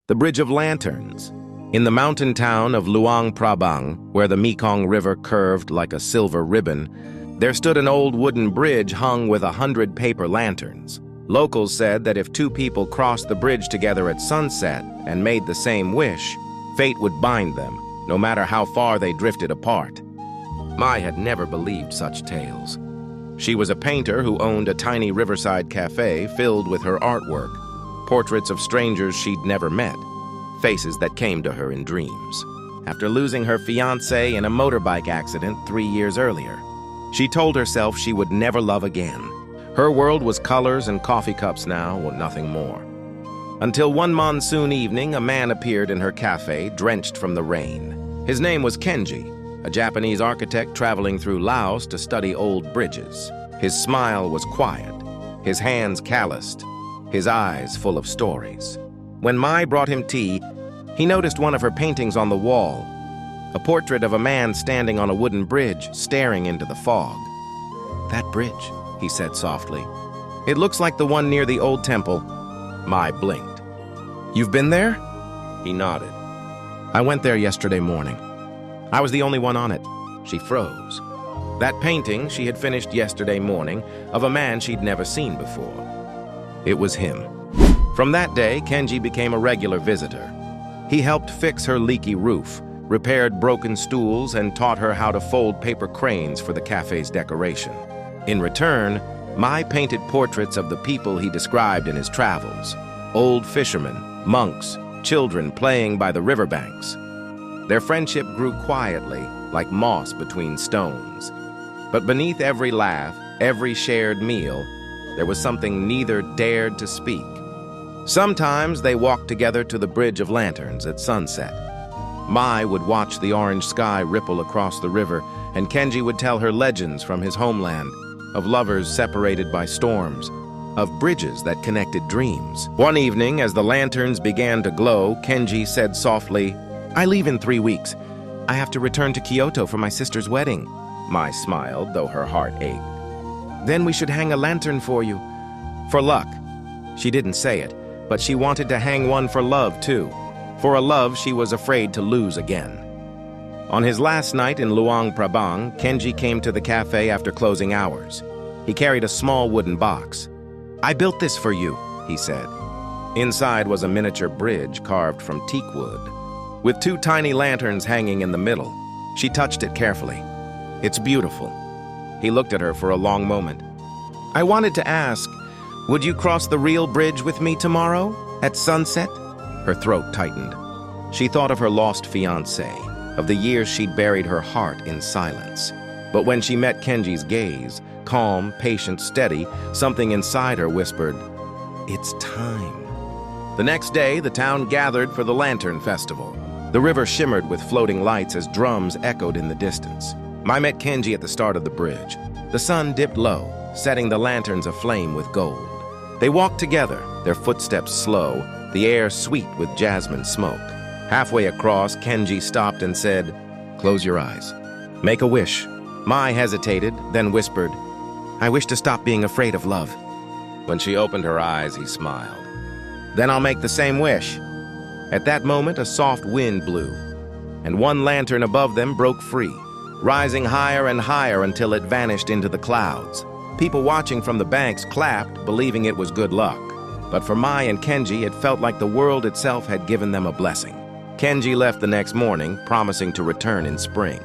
The Bridge of Lanterns. In the mountain town of Luang Prabang, where the Mekong River curved like a silver ribbon, there stood an old wooden bridge hung with 100 paper lanterns. Locals said that if two people crossed the bridge together at sunset and made the same wish, fate would bind them, no matter how far they drifted apart. Mai had never believed such tales. She was a painter who owned a tiny riverside cafe filled with her artwork, portraits of strangers she'd never met, faces that came to her in dreams. After losing her fiancé in a motorbike accident 3 years earlier, she told herself she would never love again. Her world was colors and coffee cups now, or nothing more. Until one monsoon evening, a man appeared in her cafe, drenched from the rain. His name was Kenji, a Japanese architect traveling through Laos to study old bridges. His smile was quiet, his hands calloused, his eyes full of stories. When Mai brought him tea, he noticed one of her paintings on the wall, a portrait of a man standing on a wooden bridge, staring into the fog. "That bridge," he said softly. "It looks like the one near the old temple." Mai blinked. "You've been there?" He nodded. "I went there yesterday morning. I was the only one on it." She froze. That painting she had finished yesterday morning of a man she'd never seen before. It was him. From that day, Kenji became a regular visitor. He helped fix her leaky roof, repaired broken stools, and taught her how to fold paper cranes for the cafe's decoration. In return, Mai painted portraits of the people he described in his travels: old fishermen, monks, children playing by the riverbanks. Their friendship grew quietly, like moss between stones. But beneath every laugh, every shared meal, there was something neither dared to speak. Sometimes they walked together to the Bridge of Lanterns at sunset. Mai would watch the orange sky ripple across the river, and Kenji would tell her legends from his homeland, of lovers separated by storms, of bridges that connected dreams. One evening, as the lanterns began to glow, Kenji said softly, "I leave in 3 weeks. I have to return to Kyoto for my sister's wedding." Mai smiled, though her heart ached. "Then we should hang a lantern for you. For luck." She didn't say it, but she wanted to hang one for love, too. For a love she was afraid to lose again. On his last night in Luang Prabang, Kenji came to the cafe after closing hours. He carried a small wooden box. "I built this for you," he said. Inside was a miniature bridge carved from teak wood, with 2 tiny lanterns hanging in the middle. She touched it carefully. "It's beautiful." He looked at her for a long moment. "I wanted to ask, would you cross the real bridge with me tomorrow, at sunset?" Her throat tightened. She thought of her lost fiancé, of the years she'd buried her heart in silence. But when she met Kenji's gaze, calm, patient, steady, something inside her whispered, "It's time." The next day, the town gathered for the Lantern Festival. The river shimmered with floating lights as drums echoed in the distance. Mai met Kenji at the start of the bridge. The sun dipped low, setting the lanterns aflame with gold. They walked together, their footsteps slow, the air sweet with jasmine smoke. Halfway across, Kenji stopped and said, "Close your eyes. Make a wish." Mai hesitated, then whispered, "I wish to stop being afraid of love." When she opened her eyes, he smiled. "Then I'll make the same wish." At that moment, a soft wind blew, and one lantern above them broke free, rising higher and higher until it vanished into the clouds. People watching from the banks clapped, believing it was good luck. But for Mai and Kenji, it felt like the world itself had given them a blessing. Kenji left the next morning, promising to return in spring.